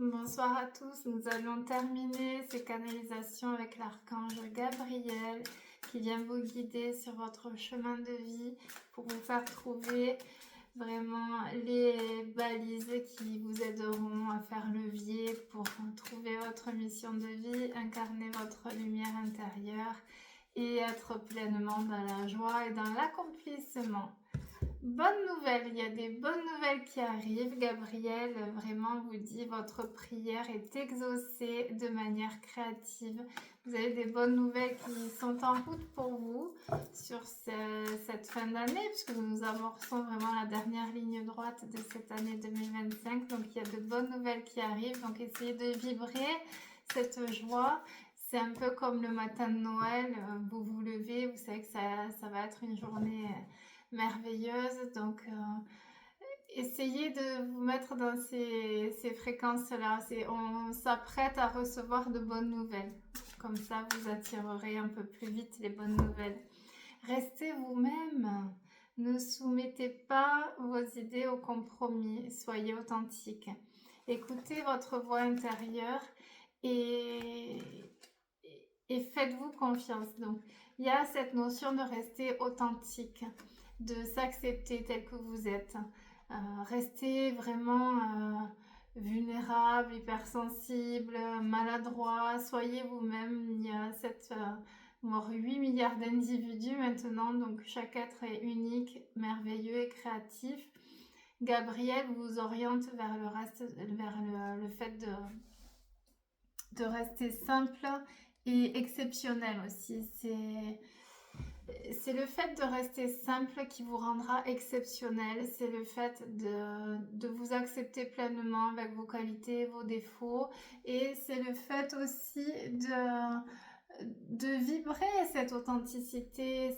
Bonsoir à tous, nous allons terminer ces canalisations avec l'archange Gabriel qui vient vous guider sur votre chemin de vie pour vous faire trouver vraiment les balises qui vous aideront à faire levier pour trouver votre mission de vie, incarner votre lumière intérieure et être pleinement dans la joie et dans l'accomplissement. Bonne nouvelle, il y a des bonnes nouvelles qui arrivent. Gabriel vraiment vous dit votre prière est exaucée de manière créative. Vous avez des bonnes nouvelles qui sont en route pour vous sur cette fin d'année, puisque nous amorçons vraiment la dernière ligne droite de cette année 2025. Donc il y a de bonnes nouvelles qui arrivent. Donc essayez de vibrer cette joie. C'est un peu comme le matin de Noël, vous vous levez, vous savez que ça va être une journée merveilleuse, donc essayez de vous mettre dans ces fréquences-là. On s'apprête à recevoir de bonnes nouvelles, comme ça vous attirerez un peu plus vite les bonnes nouvelles. Restez vous-même, ne soumettez pas vos idées au compromis, soyez authentique, écoutez votre voix intérieure et faites-vous confiance. Donc il y a cette notion de rester authentique, de s'accepter tel que vous êtes. Restez vraiment vulnérable, hypersensible, maladroit, soyez vous-même. Il y a 8 milliards d'individus maintenant, donc chaque être est unique, merveilleux et créatif. Gabriel vous oriente vers le reste, vers le fait de rester simple et exceptionnel aussi. C'est le fait de rester simple qui vous rendra exceptionnel. C'est le fait de vous accepter pleinement avec vos qualités, vos défauts. Et c'est le fait aussi de vibrer cette authenticité,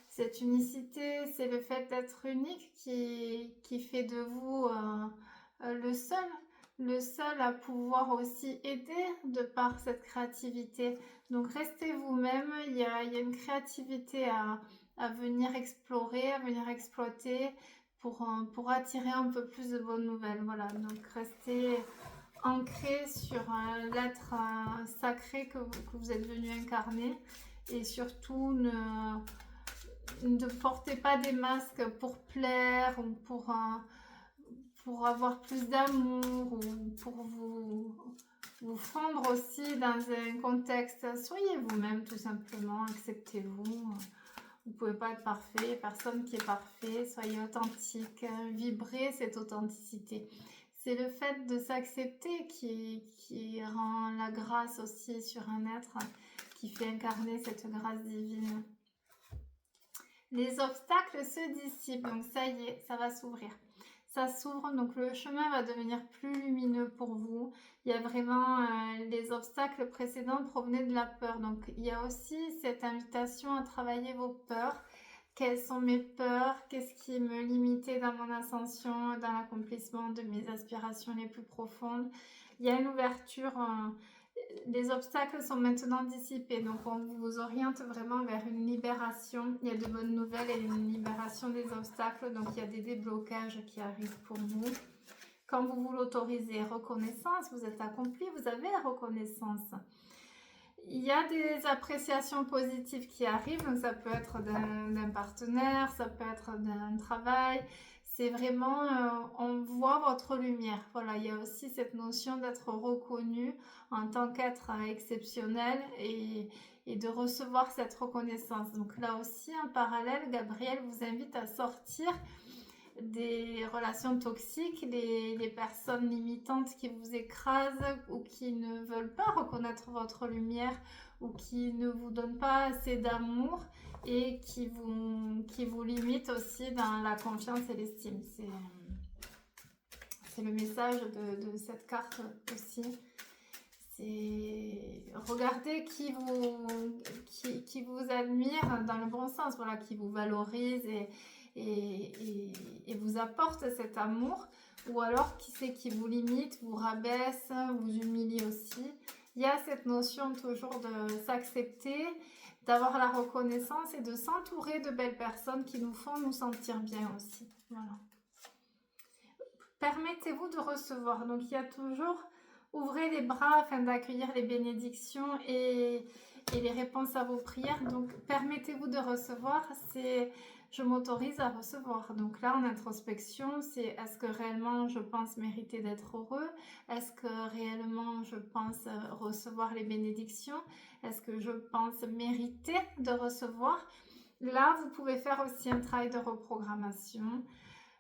cette unicité. C'est le fait d'être unique qui fait de vous le seul à pouvoir aussi aider de par cette créativité. Donc restez vous-même, il y a une créativité à venir explorer, à venir exploiter pour attirer un peu plus de bonnes nouvelles. Voilà, donc restez ancré sur l'être sacré que vous êtes venu incarner et surtout ne portez pas des masques pour plaire ou pour avoir plus d'amour ou pour vous fondre aussi dans un contexte. Soyez vous-même tout simplement, acceptez-vous. Vous ne pouvez pas être parfait, personne qui est parfait. Soyez authentique, vibrez cette authenticité. C'est le fait de s'accepter qui rend la grâce aussi sur un être, qui fait incarner cette grâce divine. Les obstacles se dissipent, donc ça y est, ça va s'ouvrir. Ça s'ouvre, donc le chemin va devenir plus lumineux pour vous. Il y a vraiment les obstacles précédents provenaient de la peur. Donc il y a aussi cette invitation à travailler vos peurs. Quelles sont mes peurs? Qu'est-ce qui me limitait dans mon ascension, dans l'accomplissement de mes aspirations les plus profondes? Il y a une ouverture. Les obstacles sont maintenant dissipés, donc on vous oriente vraiment vers une libération. Il y a de bonnes nouvelles et une libération des obstacles, donc il y a des déblocages qui arrivent pour vous. Quand vous vous l'autorisez, reconnaissance, vous êtes accompli, vous avez la reconnaissance. Il y a des appréciations positives qui arrivent, donc ça peut être d'un partenaire, ça peut être d'un travail. C'est vraiment, on voit votre lumière. Voilà, il y a aussi cette notion d'être reconnu en tant qu'être exceptionnel et de recevoir cette reconnaissance. Donc là aussi, en parallèle, Gabriel vous invite à sortir des relations toxiques, les personnes limitantes qui vous écrasent ou qui ne veulent pas reconnaître votre lumière ou qui ne vous donnent pas assez d'amour et qui vous limitent aussi dans la confiance et l'estime. C'est le message de cette carte aussi. C'est regardez qui vous admire dans le bon sens, voilà, qui vous valorise et vous apporte cet amour, ou alors qui c'est qui vous limite, vous rabaisse, vous humilie aussi. Il y a cette notion toujours de s'accepter, d'avoir la reconnaissance et de s'entourer de belles personnes qui nous font nous sentir bien aussi. Voilà. permettez-vous de recevoir. Donc il y a toujours, ouvrez les bras afin d'accueillir les bénédictions et les réponses à vos prières. Donc permettez-vous de recevoir, c'est je m'autorise à recevoir. Donc là en introspection, c'est est-ce que réellement je pense mériter d'être heureux? Est-ce que réellement je pense recevoir les bénédictions? Est-ce que je pense mériter de recevoir? Là, vous pouvez faire aussi un travail de reprogrammation.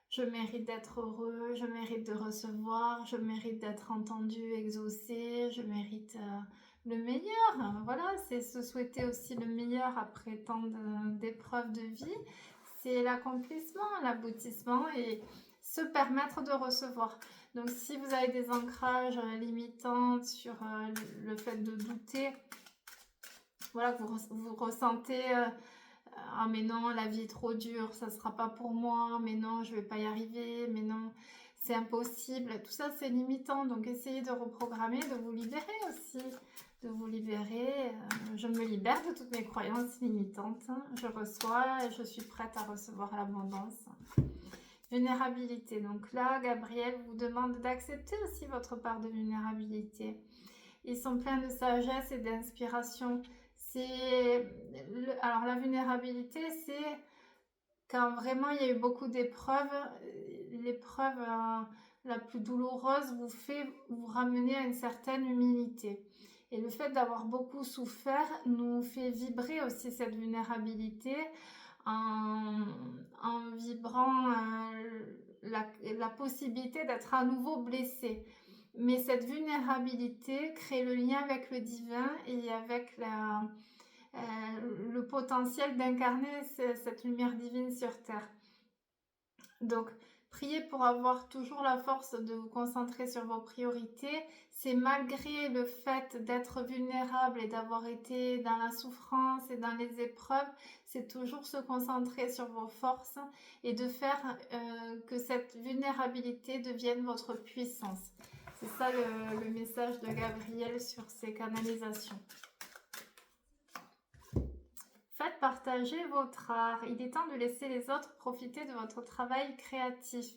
Je mérite d'être heureux, je mérite de recevoir, je mérite d'être entendu, exaucé, je mérite le meilleur. Voilà, c'est se souhaiter aussi le meilleur après tant d'épreuves de vie. C'est l'accomplissement, l'aboutissement et se permettre de recevoir. Donc si vous avez des ancrages limitants sur le fait de douter, voilà, que vous ressentez... ah mais non, la vie est trop dure, ça sera pas pour moi, mais non, je vais pas y arriver, mais non, c'est impossible. Tout ça, c'est limitant, donc essayez de reprogrammer, de vous libérer aussi, de vous libérer. Je me libère de toutes mes croyances limitantes. Je reçois et je suis prête à recevoir l'abondance. Vulnérabilité. Donc là, Gabriel vous demande d'accepter aussi votre part de vulnérabilité. Ils sont pleins de sagesse et d'inspiration. Alors la vulnérabilité, c'est quand vraiment il y a eu beaucoup d'épreuves. L'épreuve la plus douloureuse vous fait vous ramener à une certaine humilité. Et le fait d'avoir beaucoup souffert nous fait vibrer aussi cette vulnérabilité en vibrant la possibilité d'être à nouveau blessé. Mais cette vulnérabilité crée le lien avec le divin et avec le potentiel d'incarner cette lumière divine sur Terre. Donc, priez pour avoir toujours la force de vous concentrer sur vos priorités. C'est malgré le fait d'être vulnérable et d'avoir été dans la souffrance et dans les épreuves, c'est toujours se concentrer sur vos forces et de faire que cette vulnérabilité devienne votre puissance. C'est ça le message de Gabriel sur ces canalisations. Faites partager votre art. Il est temps de laisser les autres profiter de votre travail créatif.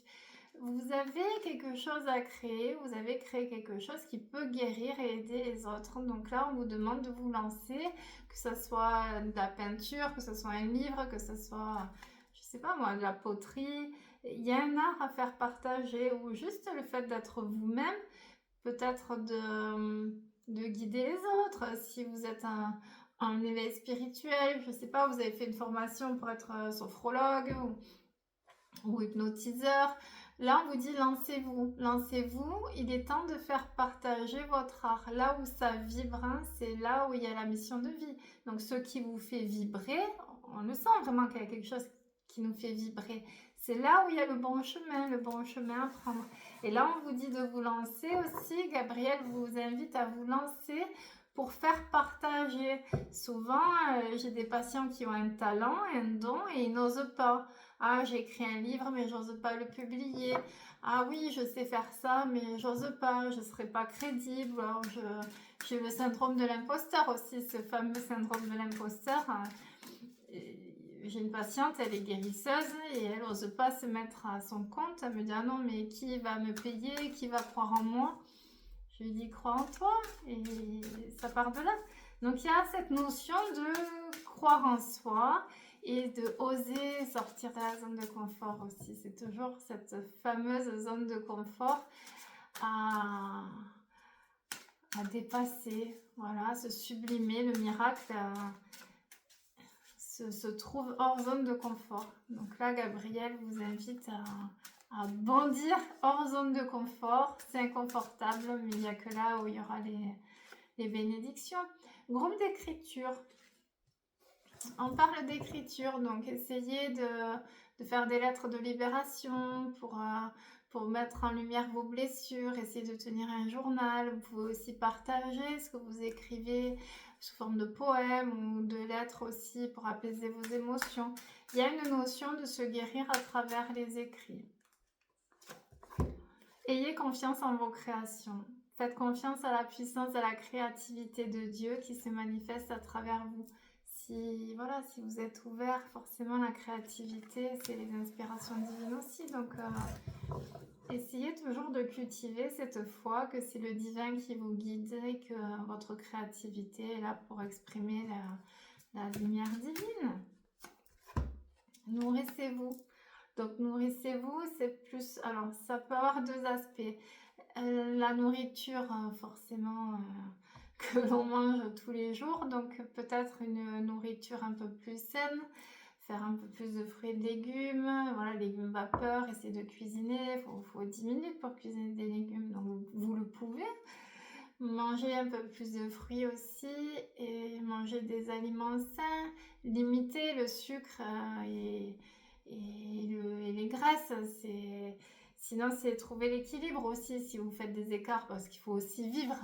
Vous avez quelque chose à créer, vous avez créé quelque chose qui peut guérir et aider les autres. Donc là, on vous demande de vous lancer, que ce soit de la peinture, que ce soit un livre, que ce soit, je sais pas moi, de la poterie. Il y a un art à faire partager ou juste le fait d'être vous-même, peut-être de guider les autres. Si vous êtes un éveil spirituel, je sais pas, vous avez fait une formation pour être sophrologue ou hypnotiseur. Là, on vous dit lancez-vous, lancez-vous. Il est temps de faire partager votre art. Là où ça vibre, hein, c'est là où il y a la mission de vie. Donc, ce qui vous fait vibrer, on le sent vraiment qu'il y a quelque chose qui nous fait vibrer. C'est là où il y a le bon chemin à prendre. Et là, on vous dit de vous lancer aussi. Gabriel vous invite à vous lancer pour faire partager. Souvent, j'ai des patients qui ont un talent, un don et ils n'osent pas. Ah, j'ai écrit un livre, mais j'ose pas le publier. Ah oui, je sais faire ça, mais j'ose pas, je serai pas crédible. Alors, j'ai le syndrome de l'imposteur aussi, ce fameux syndrome de l'imposteur. J'ai une patiente, elle est guérisseuse et elle n'ose pas se mettre à son compte. Elle me dit, ah non, mais qui va me payer, qui va croire en moi? Je lui dis, crois en toi, et ça part de là. Donc il y a cette notion de croire en soi et de oser sortir de la zone de confort aussi. C'est toujours cette fameuse zone de confort à dépasser, voilà, à se sublimer. Le miracle se trouve hors zone de confort. Donc là, Gabriel vous invite à bondir hors zone de confort. C'est inconfortable, mais il n'y a que là où il y aura les bénédictions. Groupe d'écriture. On parle d'écriture, donc essayez de faire des lettres de libération pour mettre en lumière vos blessures. Essayez de tenir un journal. Vous pouvez aussi partager ce que vous écrivez sous forme de poèmes ou de lettres aussi pour apaiser vos émotions. Il y a une notion de se guérir à travers les écrits. Ayez confiance en vos créations. Faites confiance à la puissance et à la créativité de Dieu qui se manifeste à travers vous. Si vous êtes ouvert, forcément la créativité, c'est les inspirations divines aussi. Donc, essayez toujours de cultiver cette foi que c'est le divin qui vous guide et que votre créativité est là pour exprimer la lumière divine. Nourrissez-vous. Donc nourrissez-vous, c'est plus... Alors ça peut avoir deux aspects. La nourriture, forcément, que l'on mange tous les jours. Donc peut-être une nourriture un peu plus saine. Faire un peu plus de fruits et de légumes. Voilà, légumes vapeur, essayer de cuisiner. Il faut 10 minutes pour cuisiner des légumes. Donc vous le pouvez. Manger un peu plus de fruits aussi et manger des aliments sains, limiter le sucre et les graisses. Sinon, c'est trouver l'équilibre aussi si vous faites des écarts parce qu'il faut aussi vivre.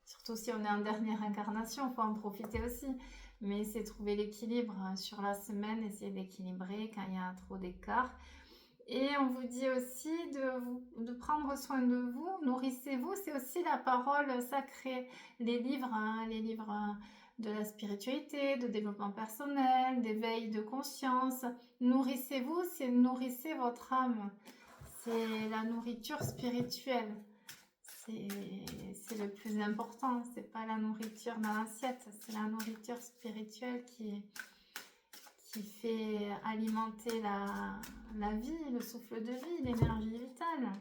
Surtout si on est en dernière incarnation, il faut en profiter aussi. Mais c'est trouver l'équilibre sur la semaine, essayer d'équilibrer quand il y a trop d'écart. Et on vous dit aussi de prendre soin de vous, nourrissez-vous, c'est aussi la parole sacrée, les livres de la spiritualité, de développement personnel, d'éveil de conscience. Nourrissez-vous, c'est nourrissez votre âme, c'est la nourriture spirituelle. C'est le plus important, c'est pas la nourriture dans l'assiette, c'est la nourriture spirituelle qui fait alimenter la vie, le souffle de vie, l'énergie vitale.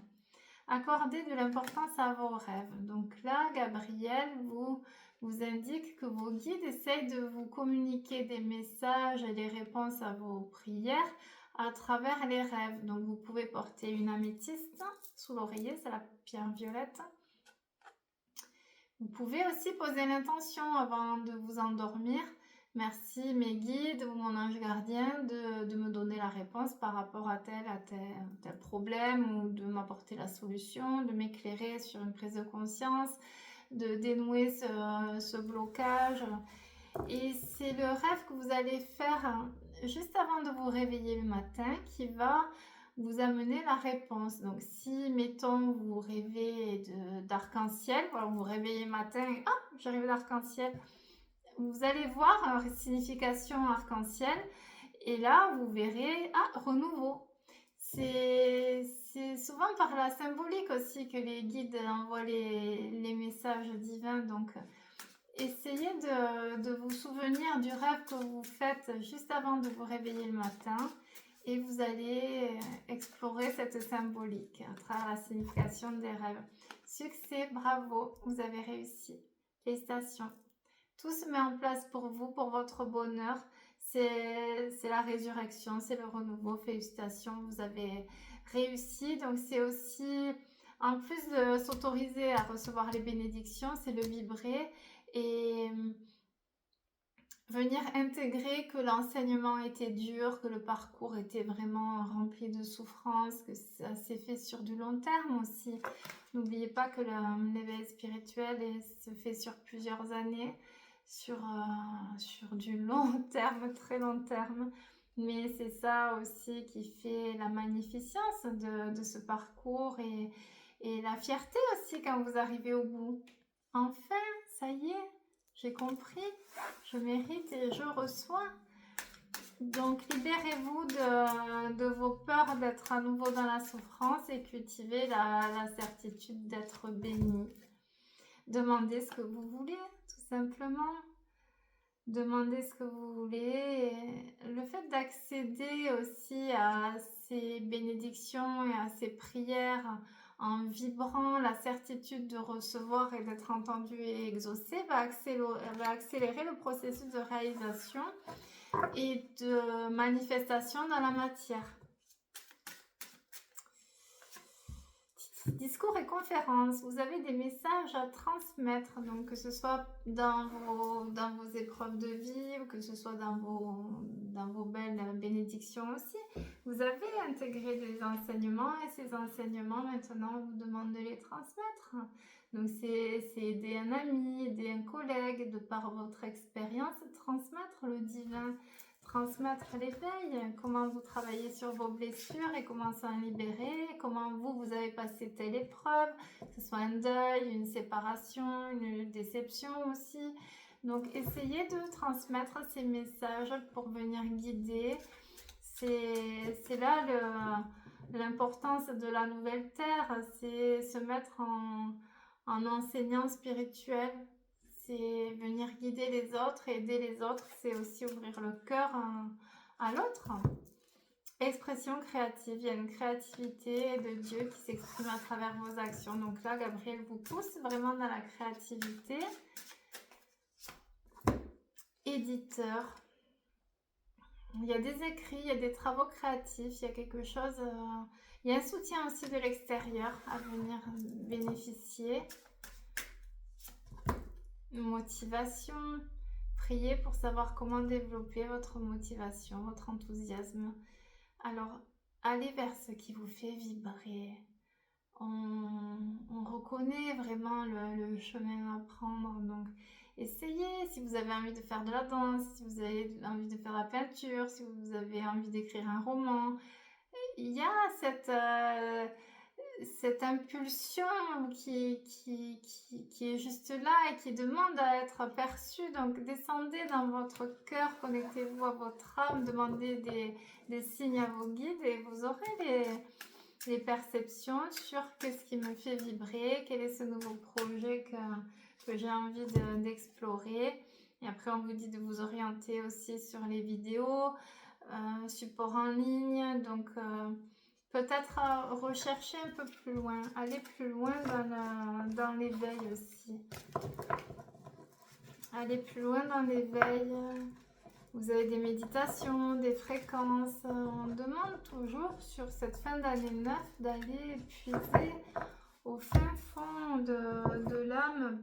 Accordez de l'importance à vos rêves. Donc là, Gabriel vous indique que vos guides essayent de vous communiquer des messages et des réponses à vos prières à travers les rêves. Donc vous pouvez porter une améthyste sous l'oreiller, c'est la pierre violette. Vous pouvez aussi poser l'intention avant de vous endormir. Merci mes guides ou mon ange gardien de me donner la réponse par rapport à tel problème ou de m'apporter la solution, de m'éclairer sur une prise de conscience, de dénouer ce blocage. Et c'est le rêve que vous allez faire juste avant de vous réveiller le matin qui va vous amener la réponse. Donc si, mettons, vous rêvez d'arc-en-ciel, voilà, vous vous réveillez le matin, ah, j'ai rêvé d'arc-en-ciel. Vous allez voir signification arc-en-ciel et là vous verrez renouveau. C'est souvent par la symbolique aussi que les guides envoient les messages divins. Donc essayez de vous souvenir du rêve que vous faites juste avant de vous réveiller le matin et vous allez explorer cette symbolique à travers la signification des rêves. Succès, bravo, vous avez réussi. Félicitations. Tout se met en place pour vous, pour votre bonheur. C'est la résurrection, c'est le renouveau. Félicitations, vous avez réussi. Donc c'est aussi, en plus de s'autoriser à recevoir les bénédictions, c'est le vibrer et venir intégrer que l'enseignement était dur, que le parcours était vraiment rempli de souffrance, que ça s'est fait sur du long terme aussi. N'oubliez pas que l'éveil spirituel se fait sur plusieurs années, sur du long terme, très long terme. Mais c'est ça aussi qui fait la magnificence de ce parcours et la fierté aussi quand vous arrivez au bout. Enfin, ça y est, j'ai compris, je mérite et je reçois. Donc libérez-vous de vos peurs d'être à nouveau dans la souffrance et cultivez la certitude d'être béni. Demandez ce que vous voulez, tout simplement. Demandez ce que vous voulez. Et le fait d'accéder aussi à ces bénédictions et à ces prières en vibrant la certitude de recevoir et d'être entendu et exaucé va accélérer le processus de réalisation et de manifestation dans la matière. Discours et conférences, vous avez des messages à transmettre, donc que ce soit dans vos épreuves de vie ou que ce soit dans vos belles bénédictions aussi. Vous avez intégré des enseignements et ces enseignements, maintenant, on vous demande de les transmettre. Donc, c'est aider un ami, aider un collègue, de par votre expérience, transmettre le divin, transmettre l'éveil, comment vous travaillez sur vos blessures et comment s'en libérer, comment vous avez passé telle épreuve, que ce soit un deuil, une séparation, une déception aussi. Donc, essayez de transmettre ces messages pour venir guider. C'est là l'importance de la nouvelle terre, c'est se mettre en enseignant spirituel, c'est venir guider les autres, aider les autres, c'est aussi ouvrir le cœur à l'autre. Expression créative, il y a une créativité de Dieu qui s'exprime à travers vos actions. Donc là, Gabriel vous pousse vraiment dans la créativité. Éditeur. Il y a des écrits, il y a des travaux créatifs, il y a quelque chose... il y a un soutien aussi de l'extérieur à venir bénéficier. Motivation. Priez pour savoir comment développer votre motivation, votre enthousiasme. Alors, allez vers ce qui vous fait vibrer. On reconnaît vraiment le chemin à prendre. Donc, essayez. Si vous avez envie de faire de la danse, si vous avez envie de faire la peinture, si vous avez envie d'écrire un roman, il y a cette impulsion qui est juste là et qui demande à être perçue. Donc, descendez dans votre cœur, connectez-vous à votre âme, demandez des signes à vos guides et vous aurez les perceptions sur qu'est-ce qui me fait vibrer, quel est ce nouveau projet que j'ai envie d'explorer. Et après, on vous dit de vous orienter aussi sur les vidéos, support en ligne. Donc, peut-être rechercher un peu plus loin, aller plus loin dans l'éveil aussi. Aller plus loin dans l'éveil. Vous avez des méditations, des fréquences. On demande toujours sur cette fin d'année 9 d'aller puiser au fin fond de l'âme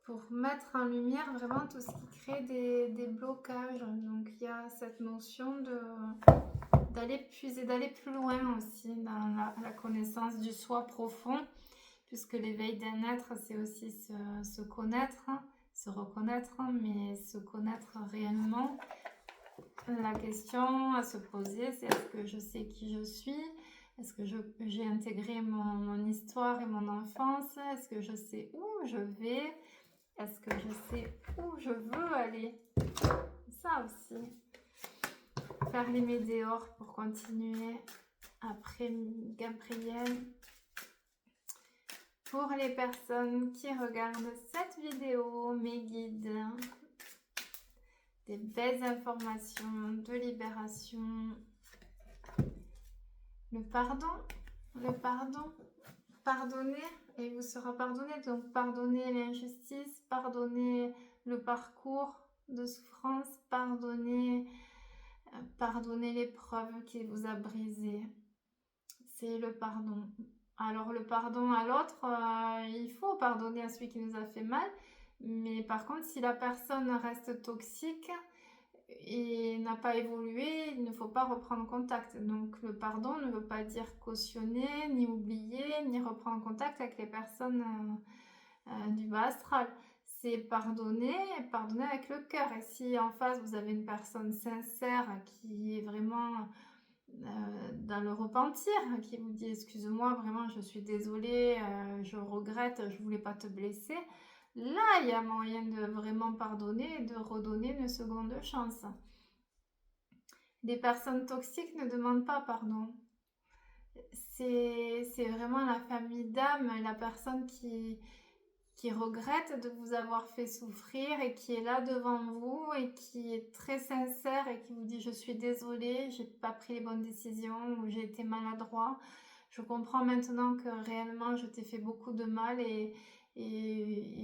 pour mettre en lumière vraiment tout ce qui crée des blocages. Donc il y a cette notion d'aller puiser, d'aller plus loin aussi dans la connaissance du soi profond, puisque l'éveil d'un être, c'est aussi se connaître, se reconnaître, mais se connaître réellement. La question à se poser, c'est est-ce que je sais qui je suis? Est-ce que j'ai intégré mon histoire et mon enfance? Est-ce que je sais où je vais? Est-ce que je sais où je veux aller? Ça aussi. Faire les météores pour continuer après Gabriel. Pour les personnes qui regardent cette vidéo, mes guides, des belles informations de libération. Le pardon, pardonnez et il vous sera pardonné. Donc pardonnez l'injustice, pardonnez le parcours de souffrance, pardonnez l'épreuve qui vous a brisé. C'est le pardon. Alors le pardon à l'autre, il faut pardonner à celui qui nous a fait mal, mais par contre si la personne reste toxique et n'a pas évolué, il ne faut pas reprendre contact. Donc le pardon ne veut pas dire cautionner, ni oublier, ni reprendre contact avec les personnes du bas astral. C'est pardonner avec le cœur. Et si en face vous avez une personne sincère qui est vraiment dans le repentir, qui vous dit excuse-moi, vraiment je suis désolée, je regrette, je voulais pas te blesser, là il y a moyen de vraiment pardonner et de redonner une seconde chance. Les personnes toxiques ne demandent pas pardon. C'est vraiment la famille d'âme, la personne qui regrette de vous avoir fait souffrir et qui est là devant vous et qui est très sincère et qui vous dit je suis désolée, j'ai pas pris les bonnes décisions ou j'ai été maladroit. Je comprends maintenant que réellement je t'ai fait beaucoup de mal et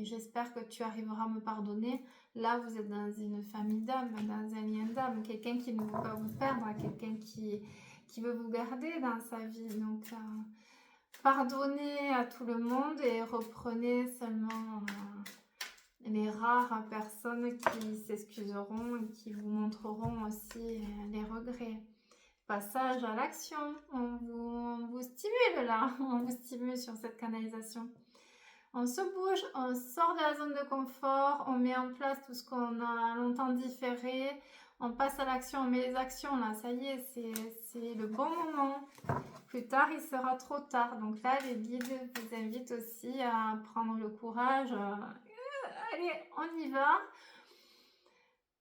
j'espère que tu arriveras à me pardonner. Là, vous êtes dans une famille d'âme, dans un lien d'âme, quelqu'un qui ne veut pas vous perdre, quelqu'un qui veut vous garder dans sa vie. Donc, pardonnez à tout le monde et reprenez seulement les rares personnes qui s'excuseront et qui vous montreront aussi les regrets. Passage à l'action, on vous stimule là, on vous stimule sur cette canalisation. On se bouge, on sort de la zone de confort, on met en place tout ce qu'on a longtemps différé, on passe à l'action, on met les actions là, ça y est, c'est le bon moment. Plus tard, il sera trop tard. Donc là, les guides vous invitent aussi à prendre le courage. Allez, on y va.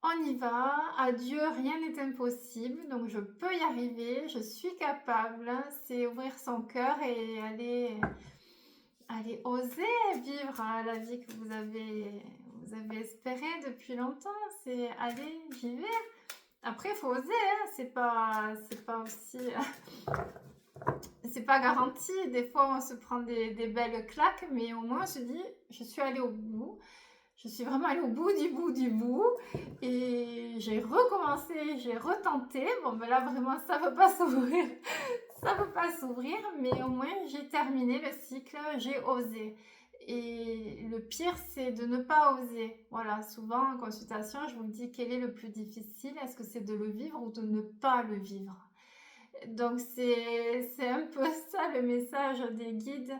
On y va, adieu, rien n'est impossible, donc je peux y arriver, je suis capable. C'est ouvrir son cœur et aller oser vivre la vie que vous avez espérée depuis longtemps. C'est aller vivre. Après, il faut oser, hein. C'est pas aussi... c'est pas garanti. Des fois, on se prend des belles claques, mais au moins, on se dit, je suis allée au bout. Je suis vraiment allée au bout du bout du bout. Et j'ai recommencé, j'ai retenté. Bon, ben là, vraiment, ça ne veut pas s'ouvrir. Ça ne veut pas s'ouvrir, mais au moins, j'ai terminé le cycle, j'ai osé. Et le pire, c'est de ne pas oser. Voilà, souvent en consultation, je vous dis quel est le plus difficile. Est-ce que c'est de le vivre ou de ne pas le vivre? Donc, c'est un peu ça le message des guides.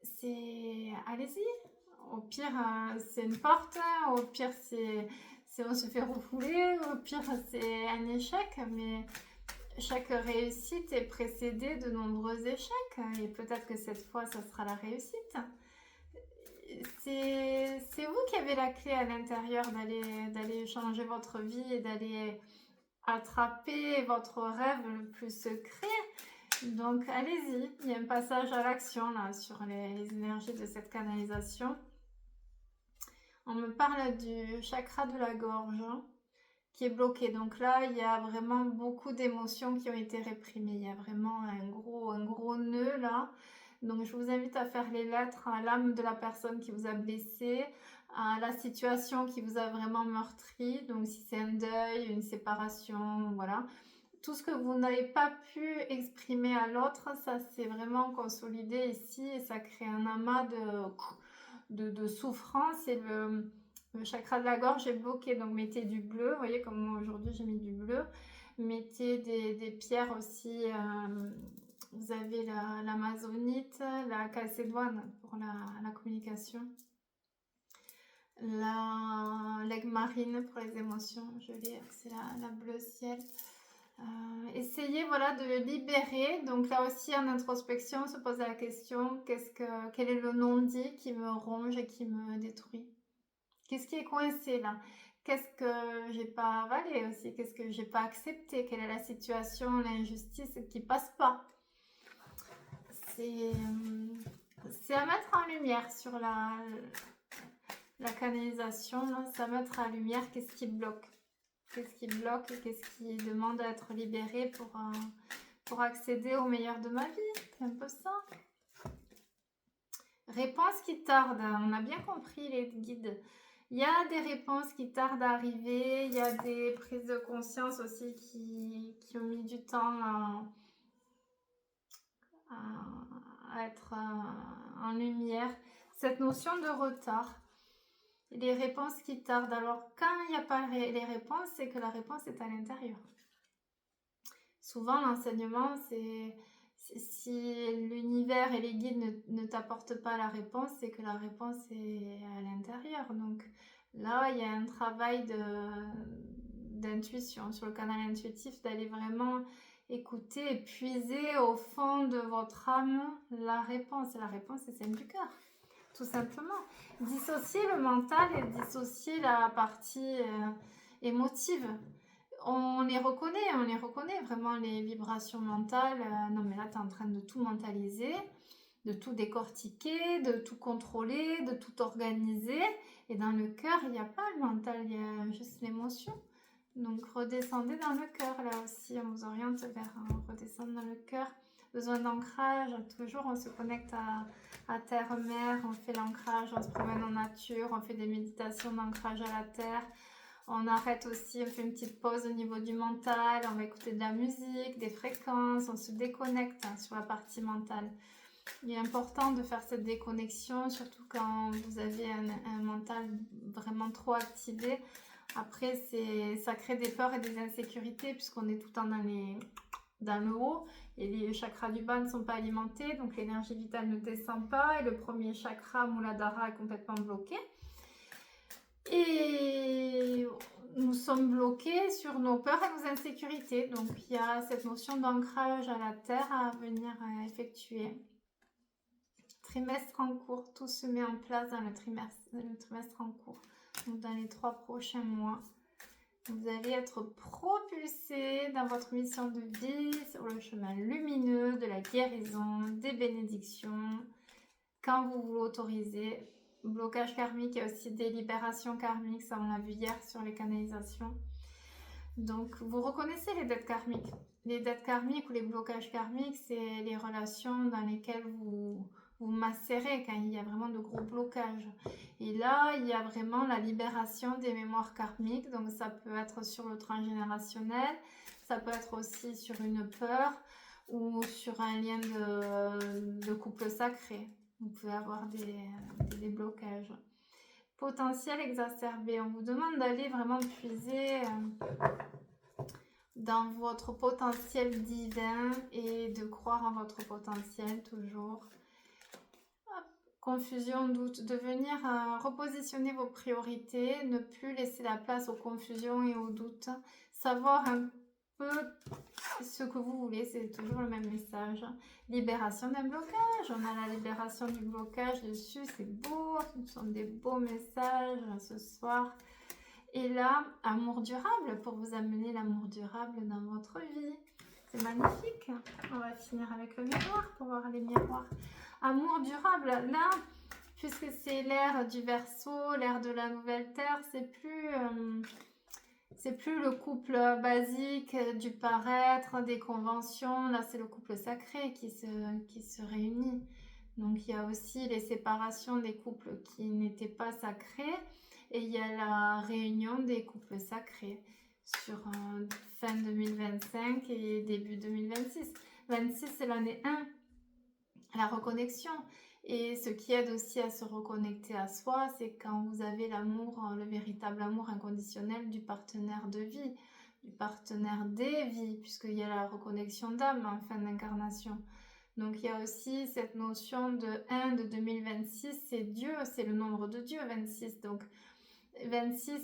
C'est allez-y. Au pire, c'est une porte. Au pire, c'est on se fait refouler. Au pire, c'est un échec. Mais chaque réussite est précédée de nombreux échecs. Et peut-être que cette fois, ça sera la réussite. C'est vous qui avez la clé à l'intérieur d'aller changer votre vie et d'aller attraper votre rêve le plus secret. Donc allez-y, il y a un passage à l'action là sur les énergies de cette canalisation. On me parle du chakra de la gorge qui est bloqué. Donc là, il y a vraiment beaucoup d'émotions qui ont été réprimées. Il y a vraiment un gros nœud là. Donc je vous invite à faire les lettres à l'âme de la personne qui vous a blessé, à la situation qui vous a vraiment meurtri. Donc si c'est un deuil, une séparation, voilà. Tout ce que vous n'avez pas pu exprimer à l'autre, ça c'est vraiment consolidé ici et ça crée un amas de souffrance et le chakra de la gorge est bloqué. Donc mettez du bleu, vous voyez comme moi aujourd'hui j'ai mis du bleu. Mettez des pierres aussi, vous avez l'amazonite, la calcédoine pour la communication. L'aigle marine pour les émotions, je l'ai, c'est la bleu ciel. Essayez voilà, de libérer. Donc là aussi en introspection, se poser la question, quel est le non-dit qui me ronge et qui me détruit? Qu'est-ce qui est coincé là? Qu'est-ce que j'ai pas avalé aussi? Qu'est-ce que j'ai pas accepté? Quelle est la situation, l'injustice qui passe pas? C'est à mettre en lumière sur la canalisation, là. C'est à mettre en lumière qu'est-ce qui bloque. Qu'est-ce qui bloque et qu'est-ce qui demande à être libéré pour accéder au meilleur de ma vie. C'est un peu ça. Réponses qui tardent. On a bien compris les guides. Il y a des réponses qui tardent à arriver. Il y a des prises de conscience aussi qui ont mis du temps à être en lumière. Cette notion de retard. Les réponses qui tardent. Alors, quand il n'y a pas les réponses, c'est que la réponse est à l'intérieur. Souvent, l'enseignement, c'est si l'univers et les guides ne t'apportent pas la réponse, c'est que la réponse est à l'intérieur. Donc là, il y a un travail d'intuition sur le canal intuitif, d'aller vraiment écouter et puiser au fond de votre âme la réponse. Et la réponse, c'est celle du cœur. Tout simplement. Dissocier le mental et dissocier la partie émotive. On les reconnaît vraiment les vibrations mentales. Non mais là, tu es en train de tout mentaliser, de tout décortiquer, de tout contrôler, de tout organiser. Et dans le cœur, il n'y a pas le mental, il y a juste l'émotion. Donc redescendez dans le cœur, là aussi, on vous oriente vers redescendre dans le cœur. Besoin d'ancrage, toujours on se connecte à terre-mère, on fait l'ancrage, on se promène en nature, on fait des méditations d'ancrage à la terre. On arrête aussi, on fait une petite pause au niveau du mental, on va écouter de la musique, des fréquences, on se déconnecte sur la partie mentale. Il est important de faire cette déconnexion, surtout quand vous avez un mental vraiment trop activé. Après, ça crée des peurs et des insécurités puisqu'on est tout le temps dans le haut et les chakras du bas ne sont pas alimentés, donc l'énergie vitale ne descend pas et le premier chakra, Muladhara, est complètement bloqué. Et nous sommes bloqués sur nos peurs et nos insécurités. Donc il y a cette notion d'ancrage à la terre à venir effectuer. Trimestre en cours, tout se met en place dans le trimestre en cours. Donc dans les 3 prochains mois. Vous allez être propulsé dans votre mission de vie, sur le chemin lumineux de la guérison, des bénédictions, quand vous vous l'autorisez. Blocage karmique, il y a aussi des libérations karmiques, ça on l'a vu hier sur les canalisations. Donc, vous reconnaissez les dettes karmiques. Les dettes karmiques ou les blocages karmiques, c'est les relations dans lesquelles vous macérez quand il y a vraiment de gros blocages. Et là, il y a vraiment la libération des mémoires karmiques. Donc, ça peut être sur le transgénérationnel, ça peut être aussi sur une peur ou sur un lien de couple sacré. Vous pouvez avoir des blocages. Potentiel exacerbé. On vous demande d'aller vraiment puiser dans votre potentiel divin et de croire en votre potentiel toujours. Confusion, doute, de venir repositionner vos priorités, ne plus laisser la place aux confusions et aux doutes, savoir un peu ce que vous voulez, c'est toujours le même message. Libération d'un blocage, on a la libération du blocage dessus, c'est beau, ce sont des beaux messages ce soir. Et là, amour durable, pour vous amener l'amour durable dans votre vie. C'est magnifique. On va finir avec le miroir pour voir les miroirs. Amour durable, là, puisque c'est l'ère du Verseau, l'ère de la nouvelle terre, c'est plus le couple basique du paraître, des conventions. Là, c'est le couple sacré qui se réunit. Donc, il y a aussi les séparations des couples qui n'étaient pas sacrés. Et il y a la réunion des couples sacrés sur fin 2025 et début 2026. 26, c'est l'année 1, la reconnexion. Et ce qui aide aussi à se reconnecter à soi, c'est quand vous avez l'amour, le véritable amour inconditionnel du partenaire de vie, du partenaire des vies, puisqu'il y a la reconnexion d'âme en fin d'incarnation. Donc il y a aussi cette notion de 1 de 2026, c'est Dieu, c'est le nombre de Dieu, 26. Donc 26,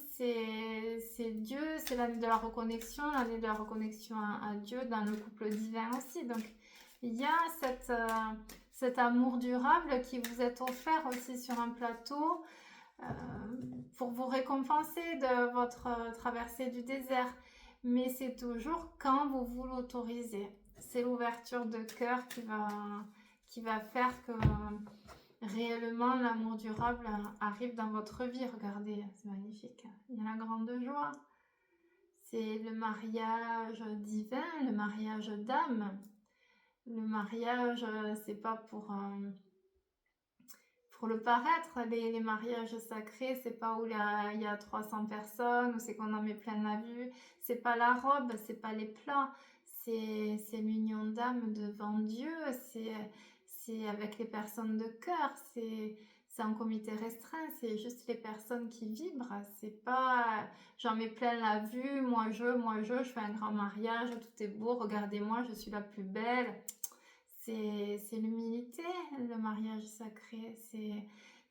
c'est Dieu, c'est l'année de la reconnexion à Dieu dans le couple divin aussi. Donc, il y a cet amour durable qui vous est offert aussi sur un plateau pour vous récompenser de votre traversée du désert. Mais c'est toujours quand vous vous l'autorisez. C'est l'ouverture de cœur qui va faire que réellement l'amour durable arrive dans votre vie. Regardez, c'est magnifique. Il y a la grande joie. C'est le mariage divin, le mariage d'âme. Le mariage, c'est pas pour le paraître. Les mariages sacrés, c'est pas où il y a 300 personnes, où c'est qu'on en met plein la vue. C'est pas la robe, c'est pas les plats. C'est l'union d'âme devant Dieu. C'est avec les personnes de cœur, c'est un comité restreint, c'est juste les personnes qui vibrent, c'est pas j'en mets plein la vue, moi je fais un grand mariage, tout est beau, regardez-moi, je suis la plus belle. C'est l'humilité, le mariage sacré,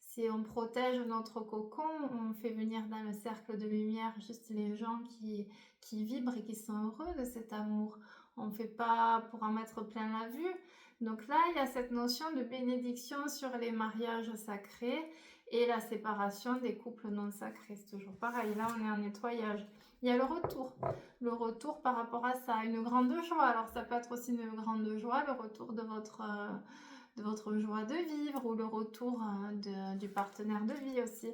c'est on protège notre cocon, on fait venir dans le cercle de lumière juste les gens qui vibrent et qui sont heureux de cet amour. On ne fait pas pour en mettre plein la vue. Donc là, il y a cette notion de bénédiction sur les mariages sacrés et la séparation des couples non sacrés. C'est toujours pareil, là on est en nettoyage. Il y a le retour par rapport à ça, une grande joie. Alors ça peut être aussi une grande joie, le retour de votre joie de vivre ou le retour du partenaire de vie aussi.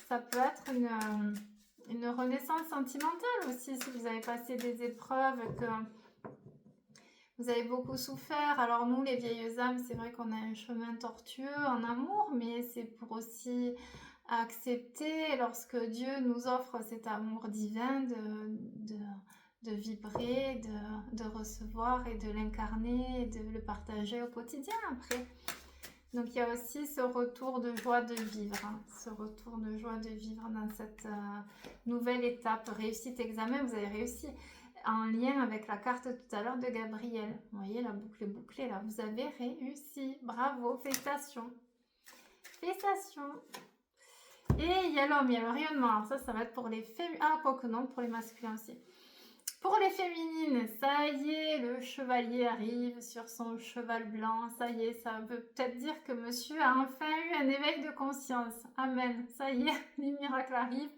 Ça peut être une renaissance sentimentale aussi si vous avez passé des épreuves que vous avez beaucoup souffert. Alors nous, les vieilles âmes, c'est vrai qu'on a un chemin tortueux en amour, mais c'est pour aussi accepter lorsque Dieu nous offre cet amour divin de vibrer, de recevoir et de l'incarner et de le partager au quotidien après. Donc il y a aussi ce retour de joie de vivre, ce retour de joie de vivre dans cette nouvelle étape. Réussite examen, vous avez réussi. En lien avec la carte tout à l'heure de Gabriel. Vous voyez, la boucle est bouclée là. Vous avez réussi. Bravo, félicitations. Félicitations. Et il y a l'homme, il y a le rayonnement. Alors ça va être pour les féminins. Ah, quoique non, pour les masculins aussi. Pour les féminines, ça y est, le chevalier arrive sur son cheval blanc. Ça y est, ça veut peut-être dire que monsieur a enfin eu un éveil de conscience. Amen. Ça y est, les miracles arrivent.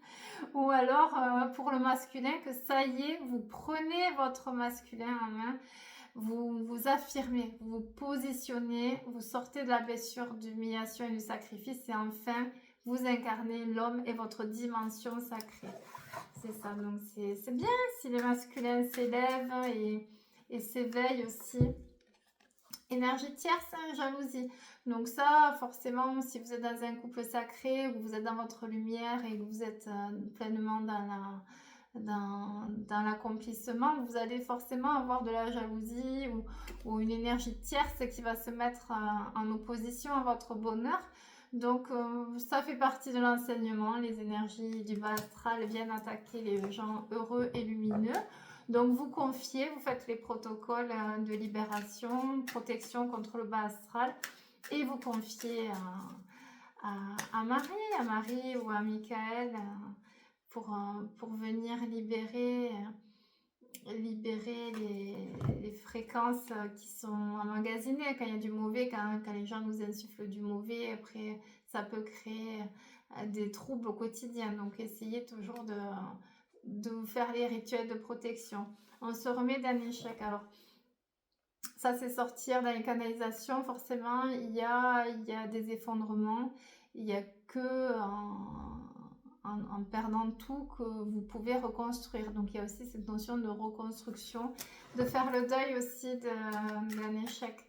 Ou alors, pour le masculin, que ça y est, vous prenez votre masculin en main. Vous vous affirmez, vous vous positionnez, vous sortez de la blessure, d'humiliation et du sacrifice et enfin, vous incarnez l'homme et votre dimension sacrée. C'est ça, donc c'est bien si les masculins s'élèvent et s'éveillent aussi. Énergie tierce, jalousie. Donc ça, forcément, si vous êtes dans un couple sacré, ou vous êtes dans votre lumière et que vous êtes pleinement dans l'accomplissement, vous allez forcément avoir de la jalousie ou une énergie tierce qui va se mettre en opposition à votre bonheur. Donc, ça fait partie de l'enseignement. Les énergies du bas astral viennent attaquer les gens heureux et lumineux. Donc, vous confiez, vous faites les protocoles de libération, protection contre le bas astral et vous confiez à Marie ou à Michael pour venir libérer les fréquences qui sont emmagasinées. Quand il y a du mauvais, quand les gens nous insufflent du mauvais, après ça peut créer des troubles au quotidien. Donc essayez toujours de faire les rituels de protection. On se remet d'un échec. Alors ça c'est sortir dans les canalisations. Forcément il y a des effondrements. Il n'y a que en perdant tout que vous pouvez reconstruire. Donc il y a aussi cette notion de reconstruction, de faire le deuil aussi d'un échec.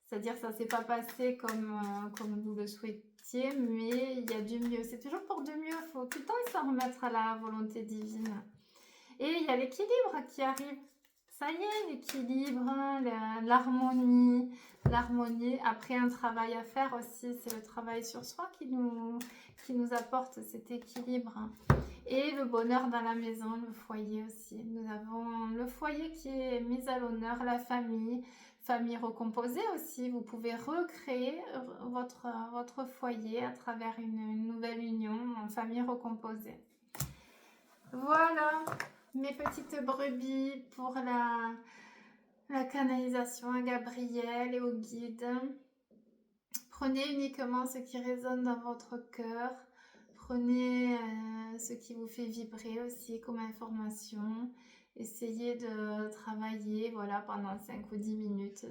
C'est-à-dire ça ne s'est pas passé comme vous le souhaitiez, mais il y a du mieux. C'est toujours pour du mieux, il faut tout le temps s'en remettre à la volonté divine. Et il y a l'équilibre qui arrive. Ça y est, l'équilibre, l'harmonie. Après un travail à faire aussi, c'est le travail sur soi qui nous apporte cet équilibre. Et le bonheur dans la maison, le foyer aussi. Nous avons le foyer qui est mis à l'honneur, la famille recomposée aussi. Vous pouvez recréer votre foyer à travers une nouvelle union en famille recomposée. Voilà mes petites brebis pour la canalisation à Gabriel et au guide. Prenez uniquement ce qui résonne dans votre cœur. Prenez ce qui vous fait vibrer aussi comme information. Essayez de travailler pendant 5 ou 10 minutes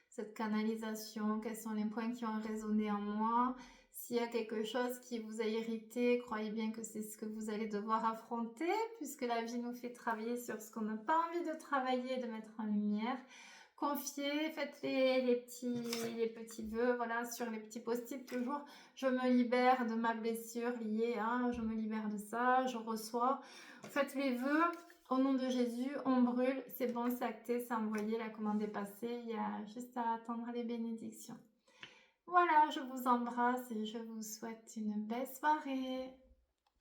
cette canalisation. Quels sont les points qui ont résonné en moi? S'il y a quelque chose qui vous a irrité, croyez bien que c'est ce que vous allez devoir affronter, puisque la vie nous fait travailler sur ce qu'on n'a pas envie de travailler, de mettre en lumière. Confiez, faites les petits vœux, sur les petits post-it toujours. Je me libère de ma blessure liée à, je me libère de ça, je reçois. Faites les vœux. Au nom de Jésus, on brûle, c'est bon, c'est acté, c'est envoyé, la commande est passée. Il y a juste à attendre les bénédictions. Voilà, je vous embrasse et je vous souhaite une belle soirée.